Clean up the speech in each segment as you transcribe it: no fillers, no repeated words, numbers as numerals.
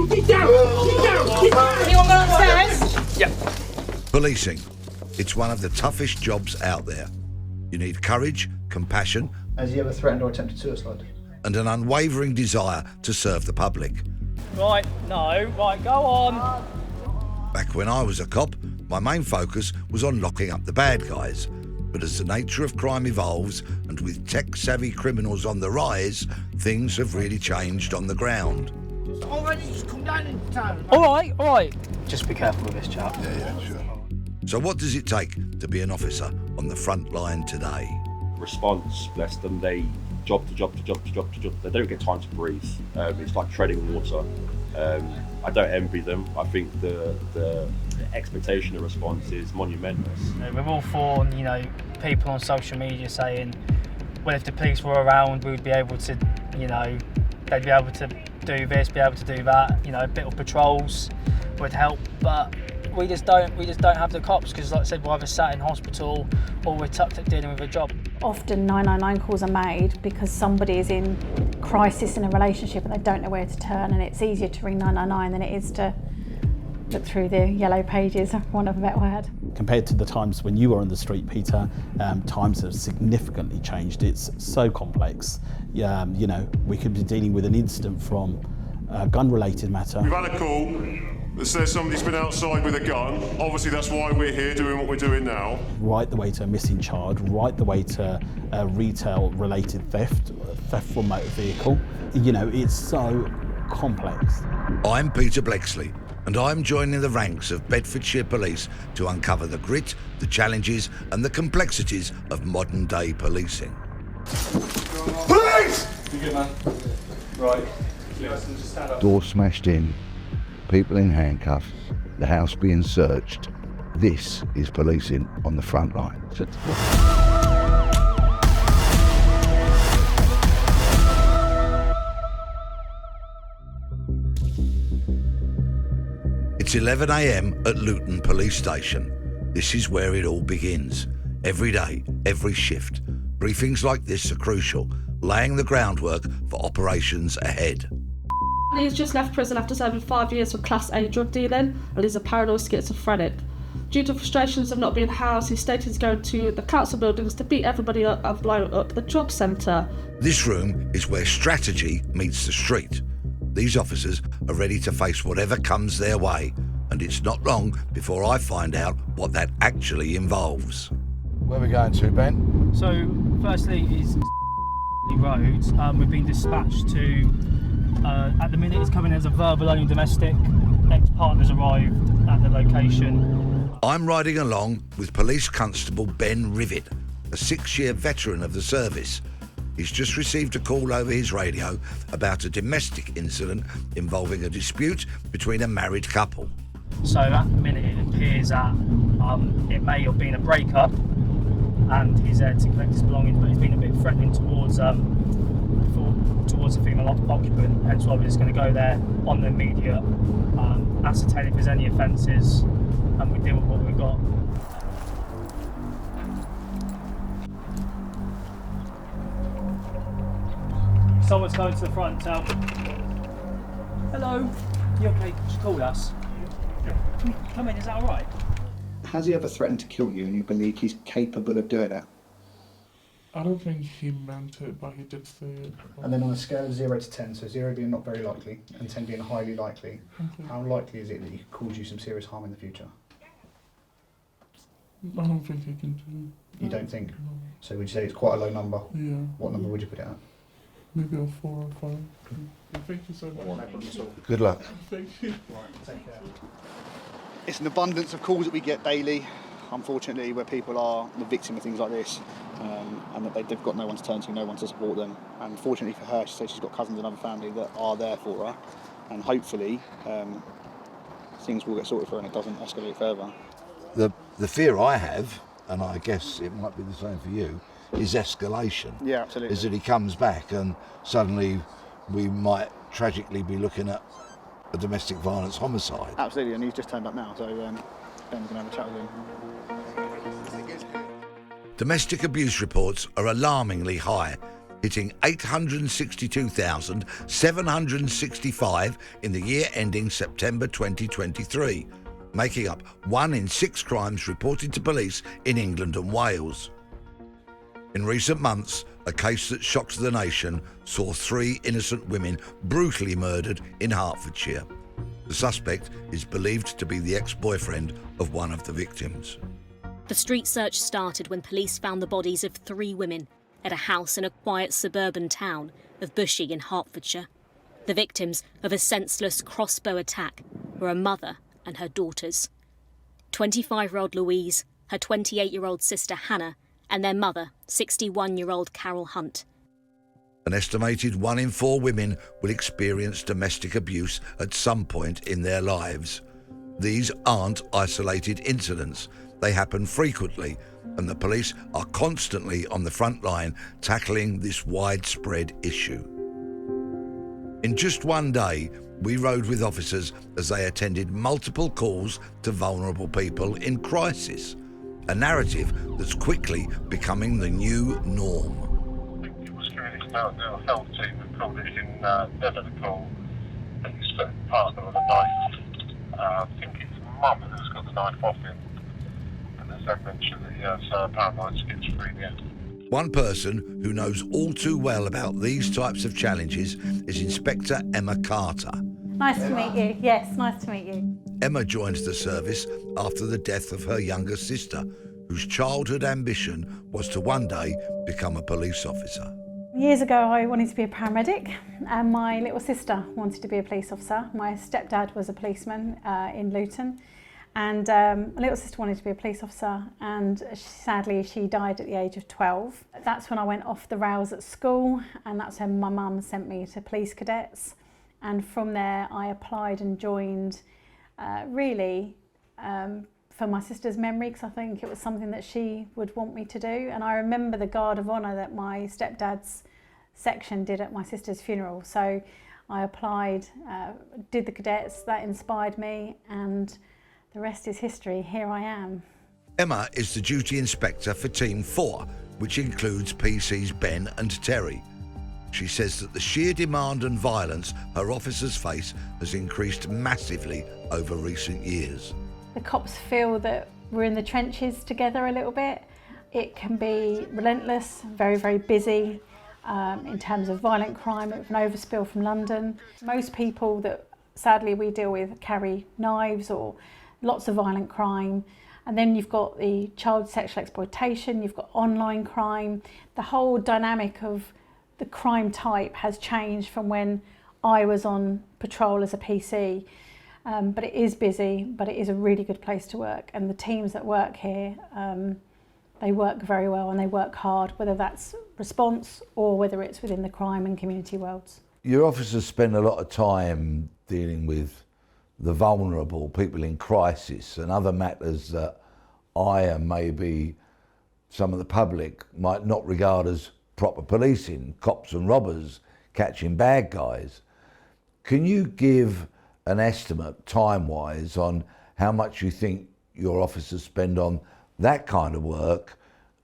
Get down! Get down! Get down! Anyone go upstairs? Yep. Policing. It's one of the toughest jobs out there. You need courage, compassion, Has he ever threatened or attempted suicide? and an unwavering desire to serve the public. Right, no, right, go on. Back when I was a cop, my main focus was on locking up the bad guys. But as the nature of crime evolves, and with tech-savvy criminals on the rise, things have really changed on the ground. Already, just come down in town. All right. Just be careful with this chap. Yeah, sure. So what does it take to be an officer on the front line today? Response, bless them, they job to job. They don't get time to breathe. It's like treading water. I don't envy them. I think the expectation of response is monumental. We're all for, people on social media saying, well, if the police were around, we would be able to, they'd be able to do this, be able to do that. A bit of patrols would help, but we just don't have the cops because, like I said, we're either sat in hospital or we're tucked up dealing with a job. Often 999 calls are made because somebody is in crisis in a relationship and they don't know where to turn, and it's easier to ring 999 than it is to look through the yellow pages, for want of a better word. Compared to the times when you were on the street, Peter, times have significantly changed. It's so complex. We could be dealing with an incident from a gun-related matter. We've had a call that says somebody's been outside with a gun. Obviously, that's why we're here doing what we're doing now. Right the way to a missing child, right the way to retail-related theft from motor vehicle. It's so complex. I'm Peter Bleksley, and I'm joining the ranks of Bedfordshire Police to uncover the grit, the challenges and the complexities of modern-day policing. Police! You good, man? Right. Door smashed in, people in handcuffs, the house being searched. This is policing on the front line. It's 11 a.m. at Luton Police Station. This is where it all begins. Every day, every shift. Briefings like this are crucial, laying the groundwork for operations ahead. He's just left prison after serving 5 years for Class A drug dealing and is a paranoid schizophrenic. Due to frustrations of not being housed, he stated he's going to the council buildings to beat everybody up and blow up the job centre. This room is where strategy meets the street. These officers are ready to face whatever comes their way, and it's not long before I find out what that actually involves. Where are we going to, Ben? So, firstly is roads. We've been dispatched to, at the minute it's coming as a verbal only domestic. Ex-partners arrived at the location. I'm riding along with Police Constable Ben Rivet, a 6-year veteran of the service. He's just received a call over his radio about a domestic incident involving a dispute between a married couple. So at the minute it appears that it may have been a breakup and he's there to collect his belongings, but he's been a bit threatening towards the female occupant, hence why we're just going to go there on the immediate, ascertain if there's any offences, and we deal with what we've got. Someone's going to the front, tell. Hello, you okay? Just call us. Can we come in, is that alright? Has he ever threatened to kill you and you believe he's capable of doing that? I don't think he meant it, but he did say it. And then on a scale of 0 to 10, so 0 being not very likely and 10 being highly likely, how likely is it that he could cause you some serious harm in the future? I don't think he can do it. You don't think? No. So would you say it's quite a low number? Yeah. What number would you put it at? Maybe a 4 or 5. Thank you so much. Good luck. Thank you. Right, take care. It's an abundance of calls that we get daily, unfortunately, where people are the victim of things like this, and that they've got no one to turn to, no one to support them. And fortunately for her, she says she's got cousins and other family that are there for her, and hopefully things will get sorted for her and it doesn't escalate further. The fear I have, and I guess it might be the same for you, is escalation. Yeah, absolutely. Is that he comes back and suddenly we might tragically be looking at a domestic violence homicide. Absolutely, and he's just turned up now, so Ben's going to have a chat with him. Domestic abuse reports are alarmingly high, hitting 862,765 in the year ending September 2023, making up 1 in 6 crimes reported to police in England and Wales. In recent months, a case that shocked the nation saw 3 innocent women brutally murdered in Hertfordshire. The suspect is believed to be the ex-boyfriend of one of the victims. The street search started when police found the bodies of 3 women at a house in a quiet suburban town of Bushy in Hertfordshire. The victims of a senseless crossbow attack were a mother and her daughters. 25-year-old Louise, her 28-year-old sister Hannah, and their mother, 61-year-old Carol Hunt. An estimated 1 in 4 women will experience domestic abuse at some point in their lives. These aren't isolated incidents. They happen frequently, and the police are constantly on the front line tackling this widespread issue. In just one day, we rode with officers as they attended multiple calls to vulnerable people in crisis, a narrative that's quickly becoming the new norm. It was community health team that called it in Bedfordshire. I think it's the partner with a knife. I think it's mum who's got the knife off him. And as I mentioned, he has paranoid schizophrenia. One person who knows all too well about these types of challenges is Inspector Emma Carter. Nice to meet you. Yes, nice to meet you. Emma joined the service after the death of her younger sister, whose childhood ambition was to one day become a police officer. Years ago, I wanted to be a paramedic, and my little sister wanted to be a police officer. My stepdad was a policeman in Luton, and my little sister wanted to be a police officer, and sadly she died at the age of 12. That's when I went off the rails at school, and that's when my mum sent me to police cadets. And from there I applied and joined for my sister's memory, because I think it was something that she would want me to do. And I remember the Guard of Honour that my stepdad's section did at my sister's funeral. So I applied, did the cadets, that inspired me, and the rest is history. Here I am. Emma is the duty inspector for Team 4, which includes PCs Ben and Terry. She says that the sheer demand and violence her officers face has increased massively over recent years. The cops feel that we're in the trenches together a little bit. It can be relentless, very, very busy in terms of violent crime, an overspill from London. Most people that sadly we deal with carry knives or lots of violent crime. And then you've got the child sexual exploitation, you've got online crime. The whole dynamic of the crime type has changed from when I was on patrol as a PC. But it is busy, but it is a really good place to work. And the teams that work here, they work very well and they work hard, whether that's response or whether it's within the crime and community worlds. Your officers spend a lot of time dealing with the vulnerable, people in crisis and other matters that I and maybe some of the public might not regard as proper policing, cops and robbers catching bad guys. Can you give an estimate time-wise on how much you think your officers spend on that kind of work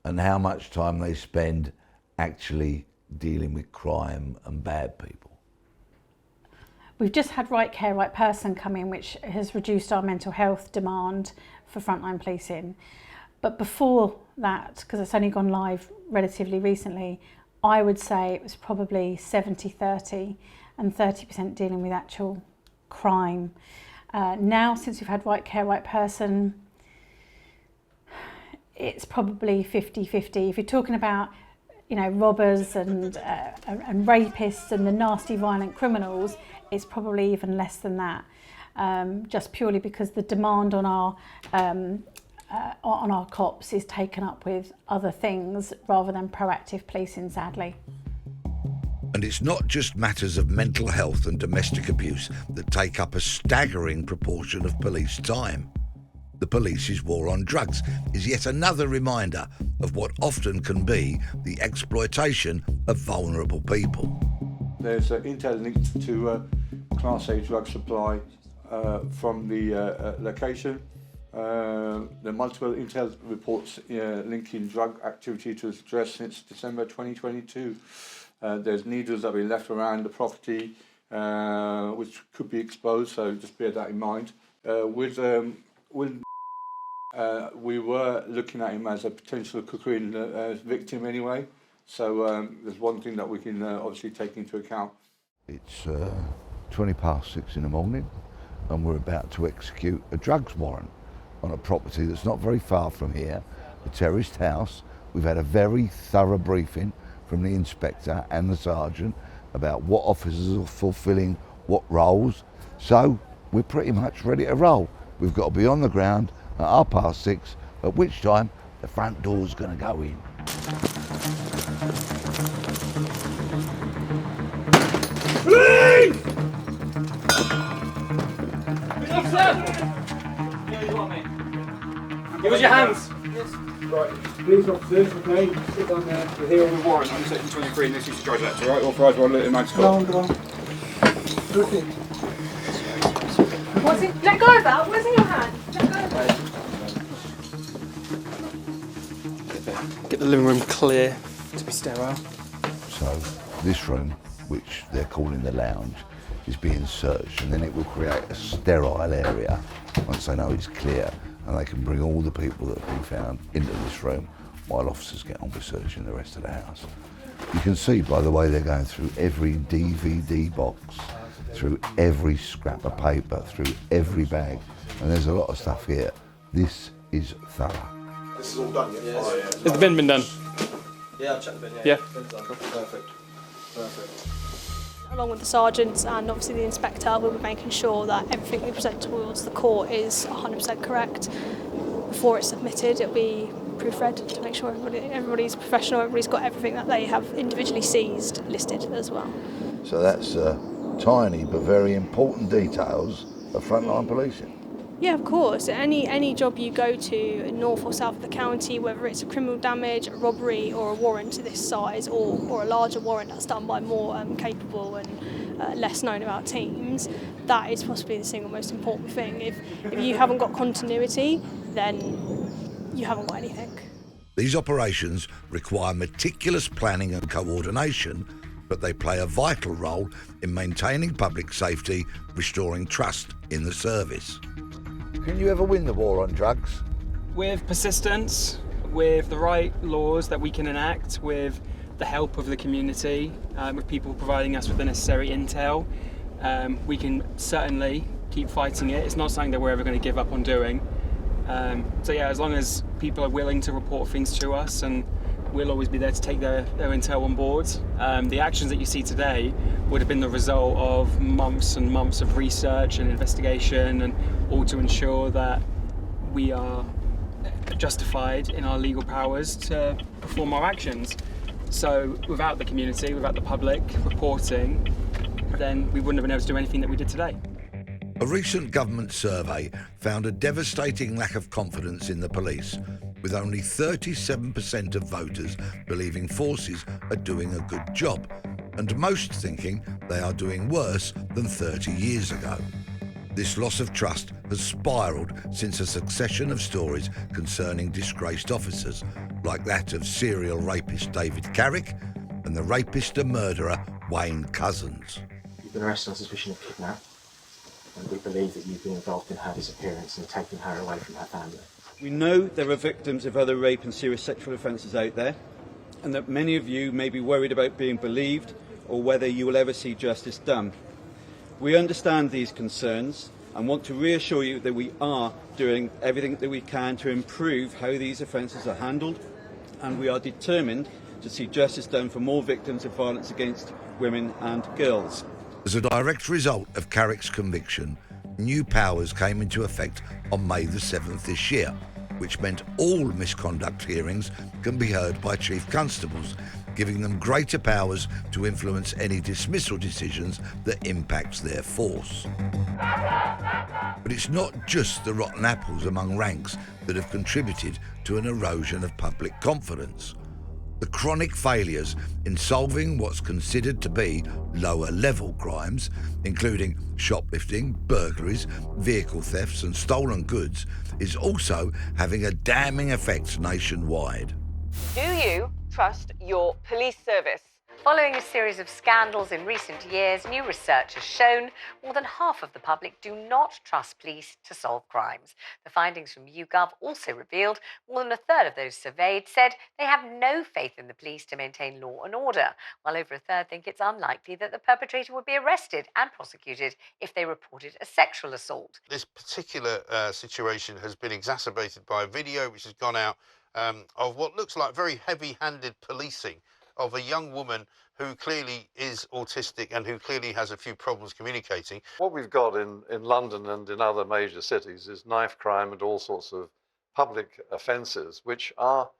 and how much time they spend actually dealing with crime and bad people? We've just had Right Care, Right Person come in, which has reduced our mental health demand for frontline policing. But before that, because it's only gone live relatively recently, I would say it was probably 70-30 and 30% dealing with actual crime. Now, since we've had Right Care, Right Person, it's probably 50-50. If you're talking about, you know, robbers and rapists and the nasty violent criminals, it's probably even less than that. Just purely because the demand on our cops is taken up with other things rather than proactive policing, sadly. And it's not just matters of mental health and domestic abuse that take up a staggering proportion of police time. The police's war on drugs is yet another reminder of what often can be the exploitation of vulnerable people. There's intel linked to Class A drug supply from the location. There are multiple intel reports linking drug activity to this address since December 2022. There's needles that have been left around the property, which could be exposed, so just bear that in mind. With we were looking at him as a potential cocaine victim anyway, so there's one thing that we can obviously take into account. It's 6:20 in the morning, and we're about to execute a drugs warrant on a property that's not very far from here, a terraced house. We've had a very thorough briefing from the inspector and the sergeant about what officers are fulfilling what roles, so we're pretty much ready to roll. We've got to be on the ground at 6:30, at which time the front door's going to go in. Police! Give us your hands. Yes. Right, police officers, okay, sit down there. We're here on the warrant under section 23 in this use of drugs act, alright? Authorised by Lieutenant Magistrate. What's it? Let go of that. What's in your hand? Let go of that. Get the living room clear to be sterile. So this room, which they're calling the lounge, is being searched, and then it will create a sterile area once they know it's clear, and they can bring all the people that have been found into this room while officers get on with searching the rest of the house. You can see by the way they're going through every DVD box, through every scrap of paper, through every bag, and there's a lot of stuff here. This is thorough. This is all done, yeah? Yes. Has the bin been done? Yeah, I've checked the bin, Yeah. Bin's done. Perfect. Along with the sergeants and obviously the inspector, we'll be making sure that everything we present towards the court is 100% correct. Before it's submitted, it'll be proofread to make sure everybody's professional, everybody's got everything that they have individually seized listed as well. So that's tiny but very important details of frontline policing. Yeah, of course. Any job you go to, north or south of the county, whether it's a criminal damage, a robbery or a warrant to this size, or a larger warrant that's done by more capable and less known about teams, that is possibly the single most important thing. If you haven't got continuity, then you haven't got anything. These operations require meticulous planning and coordination, but they play a vital role in maintaining public safety, restoring trust in the service. Can you ever win the war on drugs? With persistence, with the right laws that we can enact, with the help of the community, with people providing us with the necessary intel, we can certainly keep fighting it. It's not something that we're ever going to give up on doing. So yeah, as long as people are willing to report things to us, and we'll always be there to take their intel on board. The actions that you see today would have been the result of months and months of research and investigation, and all to ensure that we are justified in our legal powers to perform our actions. So without the community, without the public reporting, then we wouldn't have been able to do anything that we did today. A recent government survey found a devastating lack of confidence in the police, with only 37% of voters believing forces are doing a good job, and most thinking they are doing worse than 30 years ago. This loss of trust has spiralled since a succession of stories concerning disgraced officers, like that of serial rapist David Carrick and the rapist and murderer Wayne Cousins. You've been arrested on suspicion of kidnap, and we believe that you've been involved in her disappearance and taking her away from her family. We know there are victims of other rape and serious sexual offences out there, and that many of you may be worried about being believed or whether you will ever see justice done. We understand these concerns and want to reassure you that we are doing everything that we can to improve how these offences are handled, and we are determined to see justice done for more victims of violence against women and girls. As a direct result of Carrick's conviction, new powers came into effect on May the 7th this year, which meant all misconduct hearings can be heard by chief constables, giving them greater powers to influence any dismissal decisions that impacts their force. But it's not just the rotten apples among ranks that have contributed to an erosion of public confidence. The chronic failures in solving what's considered to be lower-level crimes, including shoplifting, burglaries, vehicle thefts and stolen goods, is also having a damning effect nationwide. Do you trust your police service? Following a series of scandals in recent years, new research has shown more than half of the public do not trust police to solve crimes. The findings from YouGov also revealed more than a third of those surveyed said they have no faith in the police to maintain law and order, while over a third think it's unlikely that the perpetrator would be arrested and prosecuted if they reported a sexual assault. This particular situation has been exacerbated by a video which has gone out of what looks like very heavy-handed policing of a young woman who clearly is autistic and who clearly has a few problems communicating. What we've got in London and in other major cities is knife crime and all sorts of public offences, which are,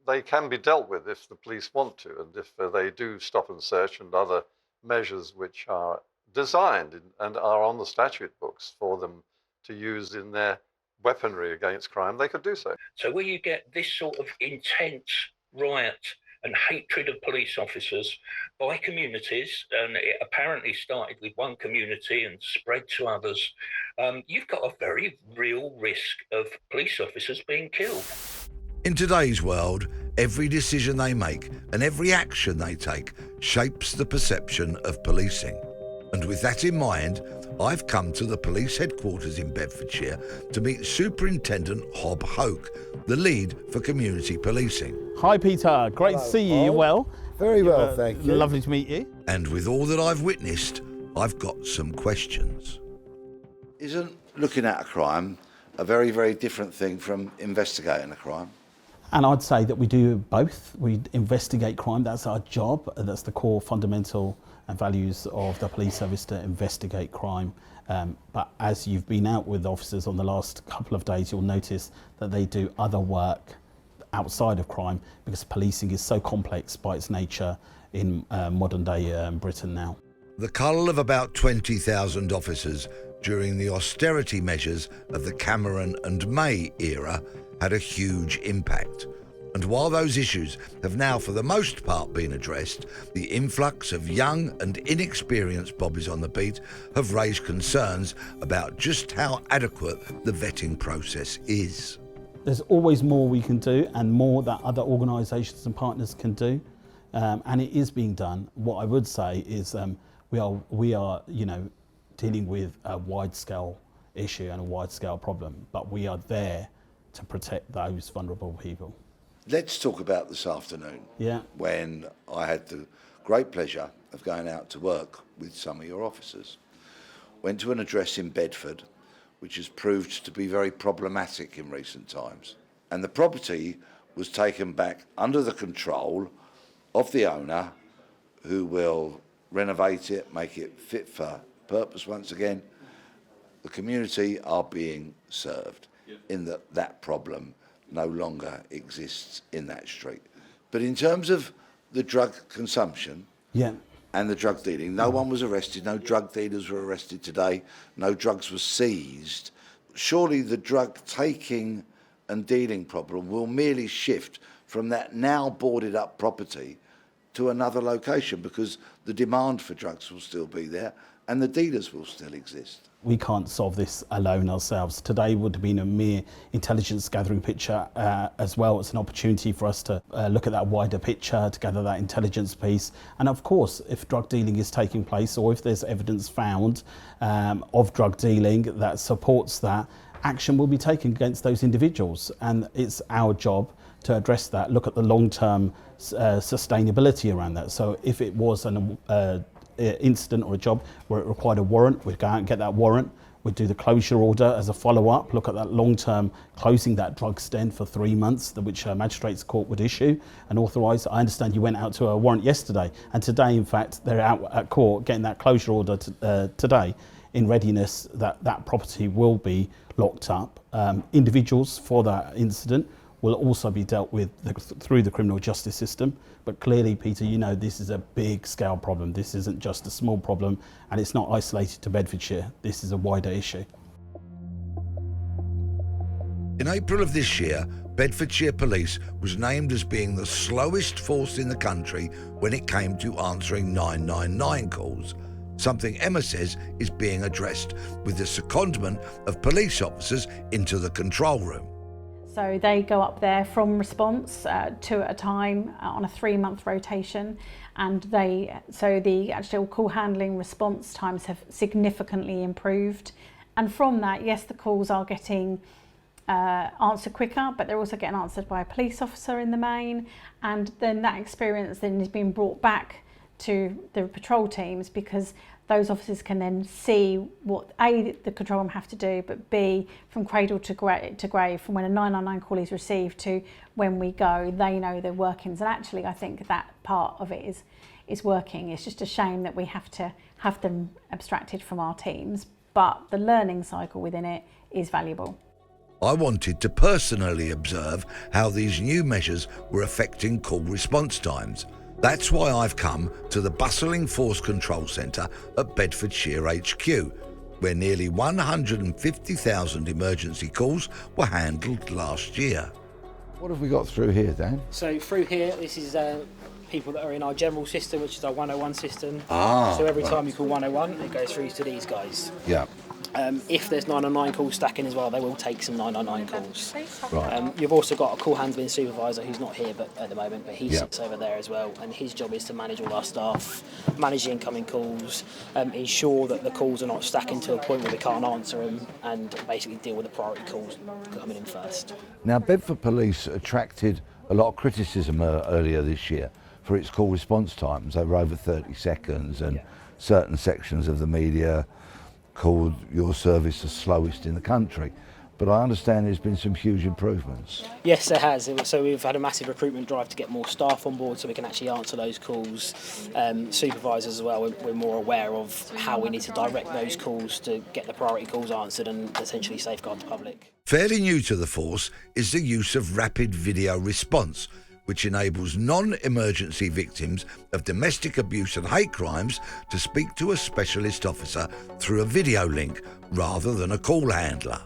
they can be dealt with if the police want to, and if they do stop and search and other measures which are designed and are on the statute books for them to use in their weaponry against crime, they could do so. So where you get this sort of intense riot and hatred of police officers by communities, and it apparently started with one community and spread to others, you've got a very real risk of police officers being killed. In today's world, every decision they make and every action they take shapes the perception of policing. And with that in mind, I've come to the police headquarters in Bedfordshire to meet Superintendent Hob Hoke, the lead for community policing. Hi Peter, great to see you. You well? Very well, thank you. Lovely to meet you. And with all that I've witnessed, I've got some questions. Isn't looking at a crime a very, very different thing from investigating a crime? And I'd say that we do both. We investigate crime, that's our job, that's the core fundamental and values of the police service, to investigate crime. But as you've been out with officers on the last couple of days, you'll notice that they do other work outside of crime, because policing is so complex by its nature in modern day Britain now. The cull of about 20,000 officers during the austerity measures of the Cameron and May era had a huge impact. And while those issues have now for the most part been addressed, the influx of young and inexperienced bobbies on the beat have raised concerns about just how adequate the vetting process is. There's always more we can do, and more that other organisations and partners can do, and it is being done. What I would say is we are dealing with a wide-scale issue and a wide-scale problem, but we are there to protect those vulnerable people. Let's talk about this afternoon, when I had the great pleasure of going out to work with some of your officers. Went to an address in Bedford, which has proved to be very problematic in recent times. And the property was taken back under the control of the owner, who will renovate it, make it fit for purpose once again. The community are being served in that problem no longer exists in that street. But in terms of the drug consumption and the drug dealing, no one was arrested, no drug dealers were arrested today, no drugs were seized. Surely the drug taking and dealing problem will merely shift from that now boarded up property to another location, because the demand for drugs will still be there and the dealers will still exist. We can't solve this alone ourselves. Today would have been a mere intelligence gathering picture as well. It's an opportunity for us to look at that wider picture, to gather that intelligence piece. And of course, if drug dealing is taking place, or if there's evidence found of drug dealing that supports that, action will be taken against those individuals. And it's our job to address that, look at the long-term sustainability around that. So if it was an incident or a job where it required a warrant, we'd go out and get that warrant, we'd do the closure order as a follow-up, look at that long-term closing that drug den for 3 months, which a magistrate's court would issue and authorise. I understand you went out to a warrant yesterday, and today in fact they're out at court getting that closure order today, in readiness that that property will be locked up. Individuals for that incident will also be dealt with through the criminal justice system. But clearly, Peter, you know this is a big scale problem. This isn't just a small problem, and it's not isolated to Bedfordshire. This is a wider issue. In April of this year, Bedfordshire Police was named as being the slowest force in the country when it came to answering 999 calls, something Emma says is being addressed with the secondment of police officers into the control room. So they go up there from response, 2 at a time on a 3-month rotation, and so the actual call handling response times have significantly improved. And from that, yes, the calls are getting answered quicker, but they're also getting answered by a police officer in the main, and then that experience then is being brought back to the patrol teams, because those officers can then see what A, the control room have to do, but B, from cradle to grave, from when a 999 call is received to when we go, they know the workings. And actually, I think that part of it is working. It's just a shame that we have to have them abstracted from our teams, but the learning cycle within it is valuable. I wanted to personally observe how these new measures were affecting call response times. That's why I've come to the bustling Force Control Centre at Bedfordshire HQ, where nearly 150,000 emergency calls were handled last year. What have we got through here, Dan? So through here, this is people that are in our general system, which is our 101 system. So every time you call 101, it goes through to these guys. Yeah. If there's 999 calls stacking as well, they will take some 999 calls. Right. You've also got a call handling supervisor who's not here at the moment, but he sits over there as well, and his job is to manage all our staff, manage the incoming calls, ensure that the calls are not stacking to a point where we can't answer them, and basically deal with the priority calls coming in first. Now, Bedford Police attracted a lot of criticism earlier this year for its call response times. They were over 30 seconds, and certain sections of the media called your service the slowest in the country. But I understand there's been some huge improvements. Yes, there has. So we've had a massive recruitment drive to get more staff on board so we can actually answer those calls. Supervisors as well, we're more aware of how we need to direct those calls to get the priority calls answered and essentially safeguard the public. Fairly new to the force is the use of rapid video response, which enables non-emergency victims of domestic abuse and hate crimes to speak to a specialist officer through a video link rather than a call handler.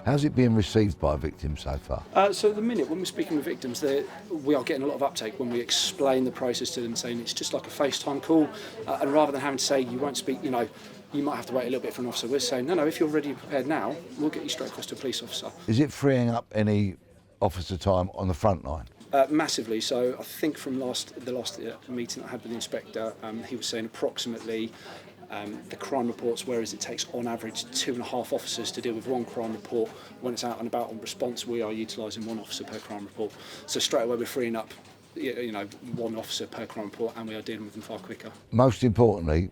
How's it being received by victims so far? So at the minute, when we're speaking with victims, we are getting a lot of uptake when we explain the process to them, saying it's just like a FaceTime call, and rather than having to say you won't speak, you might have to wait a little bit for an officer, we're saying, no, if you're ready and prepared now, we'll get you straight across to a police officer. Is it freeing up any officer time on the front line? Massively. So I think from the last meeting I had with the inspector, he was saying approximately the crime reports, whereas it takes on average 2.5 officers to deal with one crime report, when it's out and about on response, we are utilising 1 officer per crime report. So straight away we're freeing up 1 officer per crime report, and we are dealing with them far quicker. Most importantly,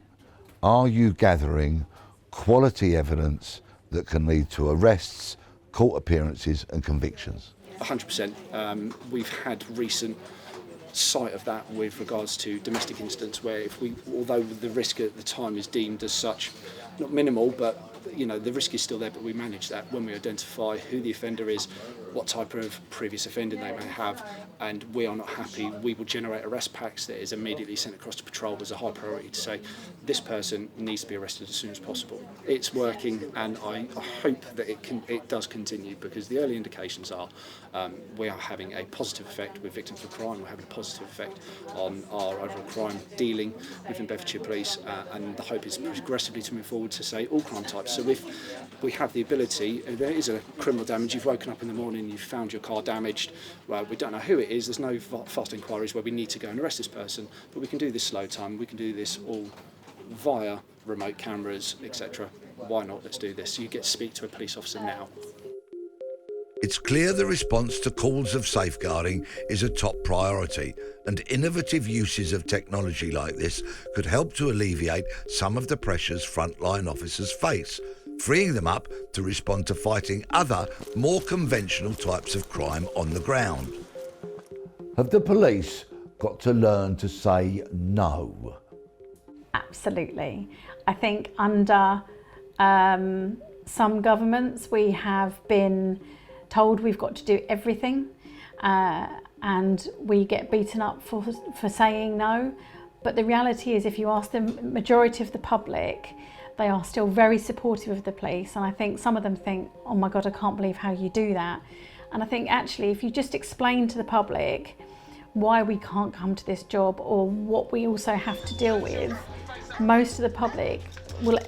are you gathering quality evidence that can lead to arrests, court appearances and convictions? 100%. We've had recent sight of that with regards to domestic incidents where although the risk at the time is deemed as such, not minimal, but the risk is still there, but we manage that when we identify who the offender is, what type of previous offending they may have, and we are not happy, we will generate arrest packs that is immediately sent across to patrol as a high priority to say this person needs to be arrested as soon as possible. It's working, and I hope that it does continue, because the early indications are we are having a positive effect with victims of crime, we're having a positive effect on our overall crime dealing within Bedfordshire Police, and the hope is progressively to move forward to say all crime types. So if we have the ability, there is a criminal damage, you've woken up in the morning, you've found your car damaged, well, we don't know who it is, there's no fast inquiries where we need to go and arrest this person, but we can do this slow time, we can do this all via remote cameras, etc. Why not? Let's do this. So you get to speak to a police officer now. It's clear the response to calls of safeguarding is a top priority, and innovative uses of technology like this could help to alleviate some of the pressures frontline officers face, freeing them up to respond to fighting other, more conventional types of crime on the ground. Have the police got to learn to say no? Absolutely. I think under some governments we have been told we've got to do everything, and we get beaten up for saying no. But the reality is, if you ask the majority of the public, they are still very supportive of the police, and I think some of them think, oh my God, I can't believe how you do that. And I think actually if you just explain to the public why we can't come to this job or what we also have to deal with, most of the public will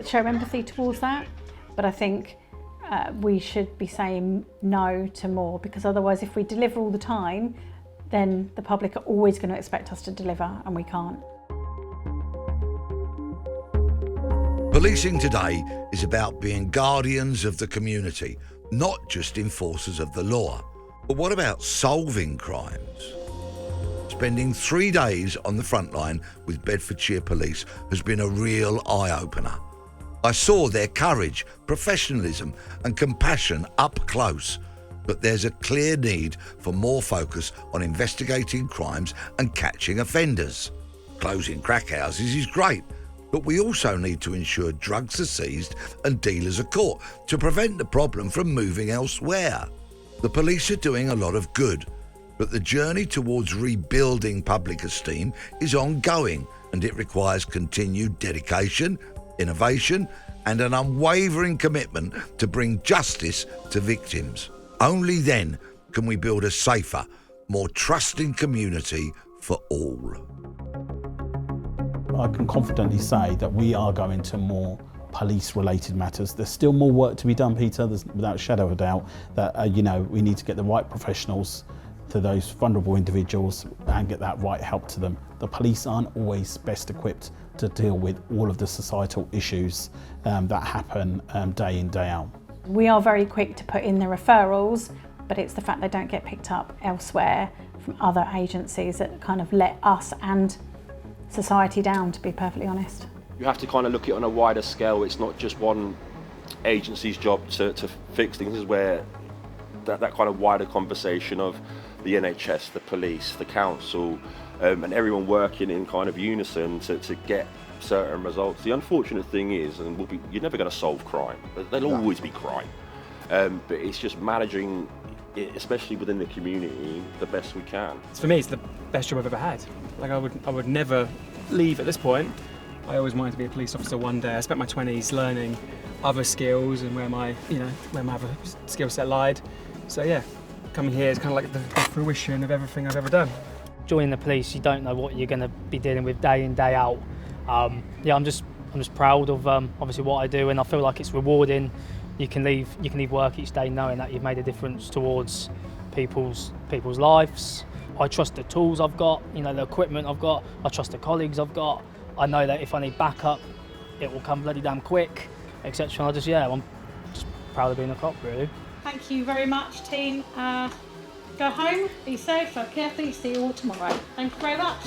show empathy towards that. But I think we should be saying no to more, because otherwise if we deliver all the time, then the public are always going to expect us to deliver, and we can't. Policing today is about being guardians of the community, not just enforcers of the law. But what about solving crimes? Spending 3 days on the front line with Bedfordshire Police has been a real eye-opener. I saw their courage, professionalism and compassion up close, but there's a clear need for more focus on investigating crimes and catching offenders. Closing crack houses is great, but we also need to ensure drugs are seized and dealers are caught to prevent the problem from moving elsewhere. The police are doing a lot of good, but the journey towards rebuilding public esteem is ongoing, and it requires continued dedication, innovation and an unwavering commitment to bring justice to victims. Only then can we build a safer, more trusting community for all. I can confidently say that we are going to more police-related matters. There's still more work to be done, Peter. There's without a shadow of a doubt that we need to get the right professionals to those vulnerable individuals and get that right help to them. The police aren't always best equipped to deal with all of the societal issues that happen day in, day out. We are very quick to put in the referrals, but it's the fact they don't get picked up elsewhere from other agencies that kind of let us and society down, to be perfectly honest. You have to kind of look at it on a wider scale. It's not just one agency's job to fix things. This is where that kind of wider conversation of the NHS, the police, the council, and everyone working in kind of unison to get certain results. The unfortunate thing is, you're never going to solve crime. There'll always be crime. But it's just managing it, especially within the community, the best we can. For me, it's the best job I've ever had. Like I would never leave at this point. I always wanted to be a police officer one day. I spent my 20s learning other skills and where my other skill set lied. So yeah, coming here is kind of like the fruition of everything I've ever done. Joining the police, you don't know what you're going to be dealing with day in, day out. I'm just proud of obviously what I do, and I feel like it's rewarding. You can leave work each day knowing that you've made a difference towards people's lives. I trust the tools I've got, the equipment I've got. I trust the colleagues I've got. I know that if I need backup, it will come bloody damn quick, etc. I'm just proud of being a cop, really. Thank you very much, team. Go home, be safe, drive carefully, see you all tomorrow. Thank you very much.